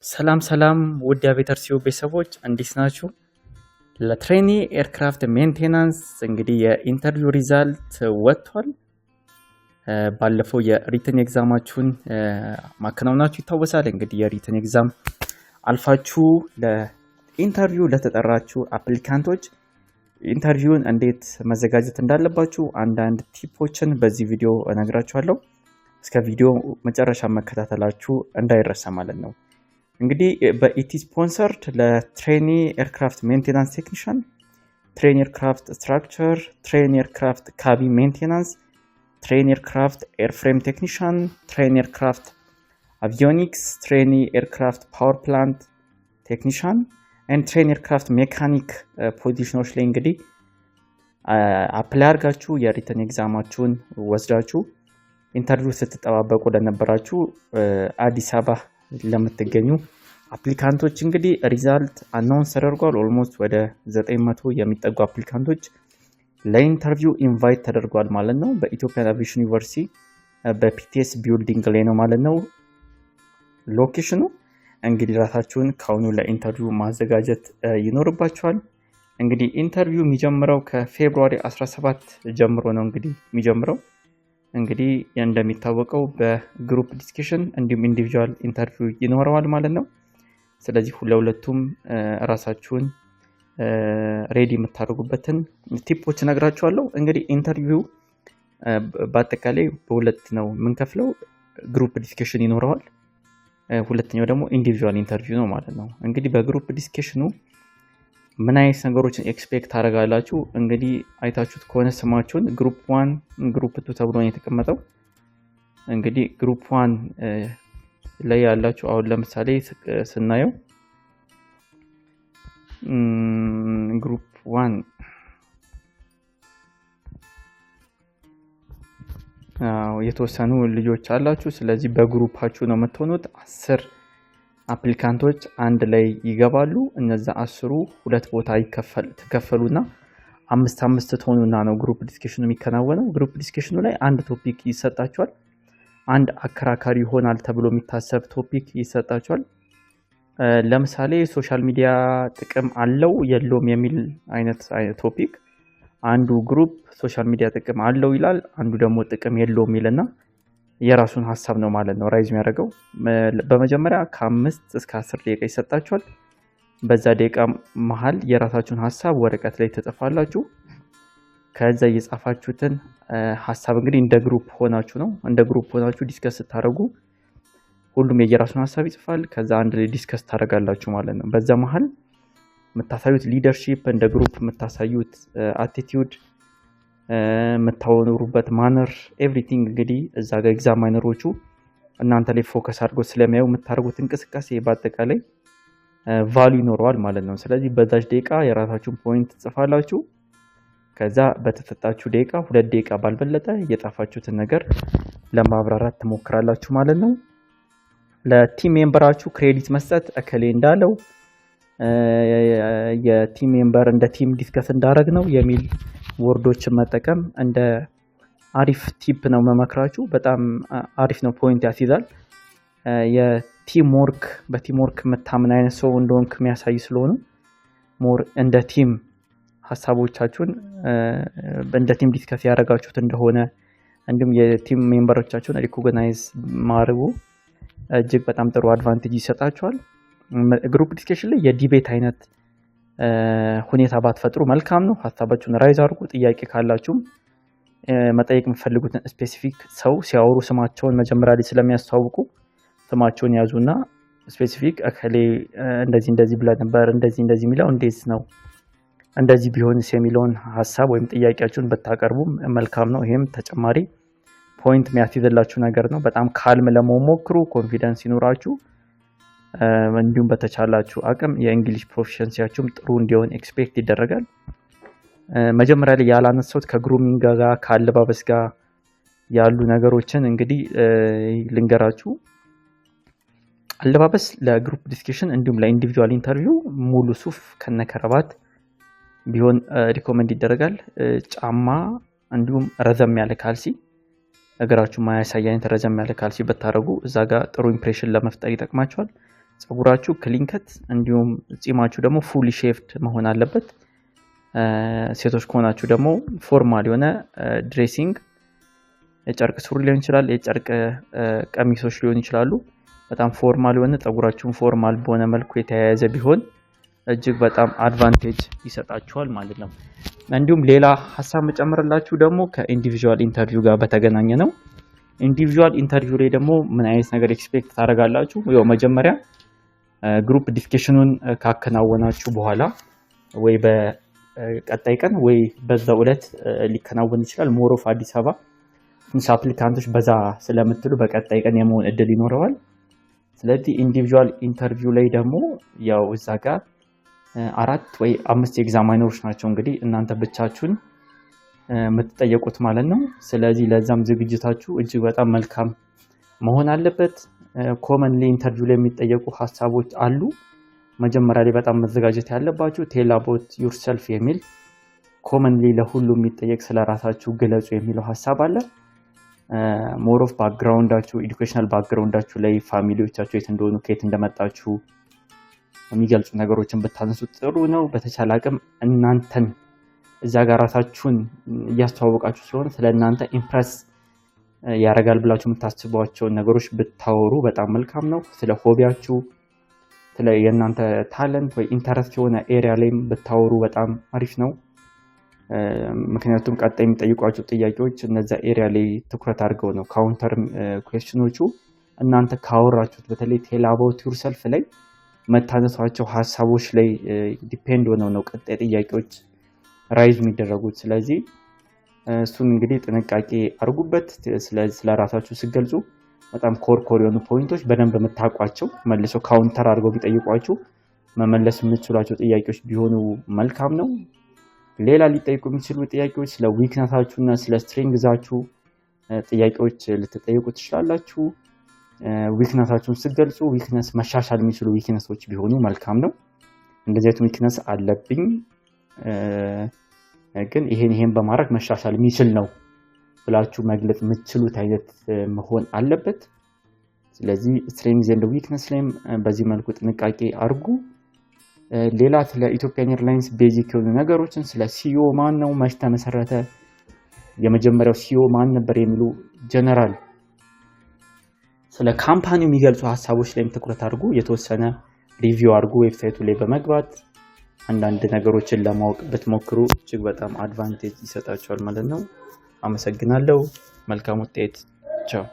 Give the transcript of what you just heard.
ሰላም ሰላም ውድ የቤተርሲዮ ቤተሰቦች እንዴት ናችሁ? ለትሬኒ ኤርክራፍት ሜንቴናንስ እንግዲህ የኢንተርቪው ሪዛልት ወጥቷል። ባለፈው የሪትን ኤግዛማችሁን ማከናወናችሁ ይታወሳል። እንግዲህ የሪትን ኤግዛም አልፋችሁ ለኢንተርቪው ለተጠራችሁ አፕሊካንቶች ኢንተርቪውን እንዴት መዘጋጀት እንዳለባችሁ አንዳንድ ቲፖችን በዚህ ቪዲዮ እነግራችኋለሁ። እስከ ቪዲዮ መጨረሻ መከታተላችሁ እንዳይረሳ ማለት ነው። እንግዲህ በኢቲ ስፖንሰርድ ለትሬኒ ኤርክራፍት ሜንቴናንስ ቴክኒሻን፣ ትሬኒ ኤርክራፍት ስትራክቸር፣ ትሬኒ ኤርክራፍት ካቢን ሜንቴናንስ፣ ትሬኒ ኤርክራፍት ኤርፍሬም ቴክኒሻን፣ ትሬኒ ኤርክራፍት አቪዮኒክስ፣ ትሬኒ ኤርክራፍት ፓወር ፕላንት ቴክኒሻን ኤንድ ትሬኒ ኤርክራፍት ሜካኒክ ፖዚሽኖች ላይ እንግዲህ አፕላይ አድርጋችሁ የሪትን ኤግዛማችሁን ወስዳችሁ ኢንተርቪው ስትጠባበቁ ለነበራችሁ አዲስ አበባ ለምትገኙ አፕሊካንቶች እንግዲህ ሪዛልት አናውንስ ተደርጓል። ኦልሞስት ወደ 900 የሚጠጉ አፕሊካንቶች ለኢንተርቪው ኢንቫይት ተደርጓል ማለት ነው። በኢትዮጵያ አቪዬሽን ዩኒቨርሲቲ በፒቲኤስ ቢልዲንግ ላይ ነው ማለት ነው ሎኬሽኑ። እንግዲህ ራሳችሁን ካሁኑ ለኢንተርቪው ማዘጋጀት ይኖርባችኋል። እንግዲህ ኢንተርቪው የሚጀምረው ከፌብሩዋሪ 17 ጀምሮ ነው እንግዲህ የሚጀምረው። እንግዲህ እንደሚታወቀው በግሩፕ ዲስከሽን እንዲሁም ኢንዲቪጁዋል ኢንተርቪው ይኖረዋል ማለት ነው። ስለዚህ ለሁለቱም ራሳችሁን ሬዲ የምታደርጉበትን ቲፖች ነግራችኋለሁ። እንግዲህ ኢንተርቪው በአጠቃላይ በሁለት ነው የምንከፍለው። ግሩፕ ዲስከሽን ይኖረዋል፣ ሁለተኛው ደግሞ ኢንዲቪጁዋል ኢንተርቪው ነው ማለት ነው። እንግዲህ በግሩፕ ዲስከሽኑ ምን አይነት ነገሮችን ኤክስፔክት ታደርጋላችሁ? እንግዲህ አይታችሁት ከሆነ ስማችሁን ግሩፕ 1 ግሩፕ 2 ተብሎ ነው የተቀመጠው። እንግዲህ ግሩፕ 1 ላይ ያላችሁ አሁን ለምሳሌ ስናየው ግሩፕ 1 የተወሰኑ ልጆች አላችሁ። ስለዚህ በግሩፓችሁ ነው የምትሆኑት። 10 አፕሊካንቶች አንድ ላይ ይገባሉ። እነዛ 10ሩ ሁለት ቦታ ትከፈሉና 5 ትሆኑና ነው ግሩፕ ዲስከሽኑ የሚከናወነው። ግሩፕ ዲስከሽኑ ላይ አንድ ቶፒክ ይሰጣቸዋል። አንድ አከራካሪ ይሆናል ተብሎ የሚታሰብ ቶፒክ ይሰጣቸዋል። ለምሳሌ ሶሻል ሚዲያ ጥቅም አለው የለውም የሚል አይነት ቶፒክ አንዱ ግሩፕ ሶሻል ሚዲያ ጥቅም አለው ይላል፣ አንዱ ደግሞ ጥቅም የለውም ይልና የራሱን ሐሳብ ነው ማለት ነው ራይዝ የሚያደርገው። በመጀመሪያ ከ5 እስከ 10 ደቂቃ ይሰጣችኋል። በዛ ደቂቃ መሃል የራሳችሁን ሐሳብ ወረቀት ላይ ትጽፋላችሁ። ከዛ የጻፋችሁትን ሐሳብ እንግዲህ እንደ ግሩፕ ሆናችሁ ነው እንደ ግሩፕ ሆናችሁ ዲስከስ ስታደርጉ ሁሉም የየራሱን ሐሳብ ይጽፋል። ከዛ አንድ ላይ ዲስከስ ታደርጋላችሁ ማለት ነው። በዛ መሃል የምታሳዩት ሊደርሺፕ፣ እንደ ግሩፕ የምታሳዩት አቲቲዩድ፣ የምታወሩበት ማነር ኤቭሪቲንግ እንግዲህ እዛ ጋር ኤግዛማይነሮቹ እናንተ ላይ ፎከስ አድርገው ስለሚያዩ የምታደርጉት እንቅስቃሴ በአጠቃላይ ቫልዩ ይኖረዋል ማለት ነው። ስለዚህ በዛች ደቂቃ የራሳችሁን ፖይንት ጽፋላችሁ። ከዛ በተሰጣችሁ ደቂቃ 2 ደቂቃ ባልበለጠ የጻፋችሁትን ነገር ለማብራራት ትሞክራላችሁ ማለት ነው። ለቲም ሜምበራችሁ ክሬዲት መስጠት እከሌ እንዳለው የቲም ሜምበር እንደ ቲም ዲስከስ እንዳደረግ ነው የሚል ወርዶችን መጠቀም እንደ አሪፍ ቲፕ ነው መመክራችሁ። በጣም አሪፍ ነው፣ ፖይንት ያስይዛል። የቲም ወርክ በቲም ወርክ የምታምን አይነት ሰው እንደሆንክ የሚያሳይ ስለሆነ ሞር እንደ ቲም ሀሳቦቻችሁን እንደ ቲም ዲስከስ ያደረጋችሁት እንደሆነ እንዲሁም የቲም ሜምበሮቻችሁን ሪኮግናይዝ ማድረጉ እጅግ በጣም ጥሩ አድቫንቴጅ ይሰጣችኋል። ግሩፕ ዲስከሽን ላይ የዲቤት አይነት ሁኔታ ባትፈጥሩ መልካም ነው። ሀሳባችሁን ራይዝ አድርጉ። ጥያቄ ካላችሁም መጠየቅ የምትፈልጉትን ስፔሲፊክ ሰው ሲያወሩ ስማቸውን መጀመሪያ ላይ ስለሚያስተዋውቁ ስማቸውን ያዙና ስፔሲፊክ እከሌ እንደዚህ ብለ ነበር እንደዚህ የሚለው እንዴት ነው እንደዚህ ቢሆንስ የሚለውን ሀሳብ ወይም ጥያቄያችሁን ብታቀርቡ መልካም ነው። ይሄም ተጨማሪ ፖይንት የሚያስይዝላችሁ ነገር ነው። በጣም ካልም ለመሆን ሞክሩ። ኮንፊደንስ ይኖራችሁ። እንዲሁም በተቻላችሁ አቅም የእንግሊሽ ፕሮፊሸንሲያችሁም ጥሩ እንዲሆን ኤክስፔክት ይደረጋል። መጀመሪያ ላይ ያላነሳሁት ከግሩሚንግ ጋር ከአለባበስ ጋር ያሉ ነገሮችን እንግዲህ ልንገራችሁ። አለባበስ ለግሩፕ ዲስከሽን እንዲሁም ለኢንዲቪጁዋል ኢንተርቪው ሙሉ ሱፍ ከነከረባት ቢሆን ሪኮመንድ ይደረጋል። ጫማ እንዲሁም ረዘም ያለ ካልሲ እግራችሁ ማያሳይ አይነት ረዘም ያለ ካልሲ ብታረጉ እዛ ጋር ጥሩ ኢምፕሬሽን ለመፍጠር ይጠቅማችኋል። ፀጉራችሁ ክሊን ከት እንዲሁም ጺማችሁ ደግሞ ፉሊ ሼቭድ መሆን አለበት። ሴቶች ከሆናችሁ ደግሞ ፎርማል የሆነ ድሬሲንግ የጨርቅ ሱሪ ሊሆን ይችላል፣ የጨርቅ ቀሚሶች ሊሆን ይችላሉ። በጣም ፎርማል የሆነ ፀጉራችሁን ፎርማል በሆነ መልኩ የተያያዘ ቢሆን እጅግ በጣም አድቫንቴጅ ይሰጣችኋል ማለት ነው። እንዲሁም ሌላ ሀሳብ መጨመርላችሁ ደግሞ ከኢንዲቪዥዋል ኢንተርቪው ጋር በተገናኘ ነው። ኢንዲቪዥዋል ኢንተርቪው ላይ ደግሞ ምን አይነት ነገር ኤክስፔክት ታደርጋላችሁ? ያው መጀመሪያ ግሩፕ ዲስከሽኑን ካከናወናችሁ በኋላ ወይ በቀጣይ ቀን ወይ በዛው ዕለት ሊከናወን ይችላል። ሞር ኦፍ አዲስ አበባ ትንሽ አፕሊካንቶች በዛ ስለምትሉ በቀጣይ ቀን የመሆን እድል ይኖረዋል። ስለዚህ ኢንዲቪዥዋል ኢንተርቪው ላይ ደግሞ ያው እዛ ጋር 4 ወይ 5 ኤግዛማይነሮች ናቸው እንግዲህ እናንተ ብቻችሁን የምትጠየቁት ማለት ነው። ስለዚህ ለዛም ዝግጅታችሁ እጅግ በጣም መልካም መሆን አለበት። ኮመንሊ ኢንተርቪው ላይ የሚጠየቁ ሀሳቦች አሉ። መጀመሪያ ላይ በጣም መዘጋጀት ያለባችሁ ቴል አባውት ዩርሰልፍ የሚል ኮመንሊ ለሁሉ የሚጠየቅ ስለራሳችሁ ግለጹ የሚለው ሀሳብ አለ። ሞር ኦፍ ባክግራውንዳችሁ ኤዱኬሽናል ባክግራውንዳችሁ ላይ ፋሚሊዎቻችሁ የት እንደሆኑ ከየት እንደመጣችሁ የሚገልጹ ነገሮችን ብታነሱ ጥሩ ነው። በተቻለ አቅም እናንተን እዛ ጋር ራሳችሁን እያስተዋወቃችሁ ስለሆነ ስለእናንተ ኢምፕረስ ያደርጋል ብላችሁ የምታስቧቸውን ነገሮች ብታወሩ በጣም መልካም ነው። ስለ ሆቢያችሁ፣ ስለ የእናንተ ታለንት ወይ ኢንተረስት የሆነ ኤሪያ ላይም ብታወሩ በጣም አሪፍ ነው። ምክንያቱም ቀጣይ የሚጠይቋቸው ጥያቄዎች እነዛ ኤሪያ ላይ ትኩረት አድርገው ነው። ካውንተር ኩዌስችኖቹ እናንተ ካወራችሁት በተለይ ቴል አባውት ዩርሰልፍ ላይ መታነሷቸው ሀሳቦች ላይ ዲፔንድ ሆነው ነው ቀጣይ ጥያቄዎች ራይዝ የሚደረጉት። ስለዚህ እሱን እንግዲህ ጥንቃቄ አድርጉበት። ስለ ራሳችሁ ሲገልጹ በጣም ኮር የሆኑ ፖይንቶች በደንብ የምታውቋቸው መልሰው ካውንተር አድርገው ቢጠይቋችሁ መመለስ የምትችሏቸው ጥያቄዎች ቢሆኑ መልካም ነው። ሌላ ሊጠይቁ የሚችሉ ጥያቄዎች ስለ ዊክነሳችሁ እና ስለ ስትሬንግዛችሁ ጥያቄዎች ልትጠይቁ ትችላላችሁ። ዊክነሳችሁን ስትገልጹ ዊክነስ መሻሻል የሚችሉ ዊክነሶች ቢሆኑ መልካም ነው። እንደዚህ አይነት ዊክነስ አለብኝ ግን ይሄን በማድረግ መሻሻል የሚችል ነው ብላችሁ መግለጽ የምትችሉት አይነት መሆን አለበት። ስለዚህ ስትሬንግዝ ኤንድ ዊክነስ ላይም በዚህ መልኩ ጥንቃቄ አድርጉ። ሌላ ስለ ኢትዮጵያን ኤርላይንስ ቤዚክ የሆኑ ነገሮችን ስለ ሲኦ ማን ነው፣ መች ተመሰረተ፣ የመጀመሪያው ሲኦ ማን ነበር የሚሉ ጀነራል ስለ ካምፓኒው የሚገልጹ ሀሳቦች ላይም ትኩረት አድርጉ። የተወሰነ ሪቪው አድርጉ ዌብሳይቱ ላይ በመግባት አንዳንድ ነገሮችን ለማወቅ ብትሞክሩ እጅግ በጣም አድቫንቴጅ ይሰጣቸዋል ማለት ነው። አመሰግናለሁ። መልካም ውጤት። ቻው።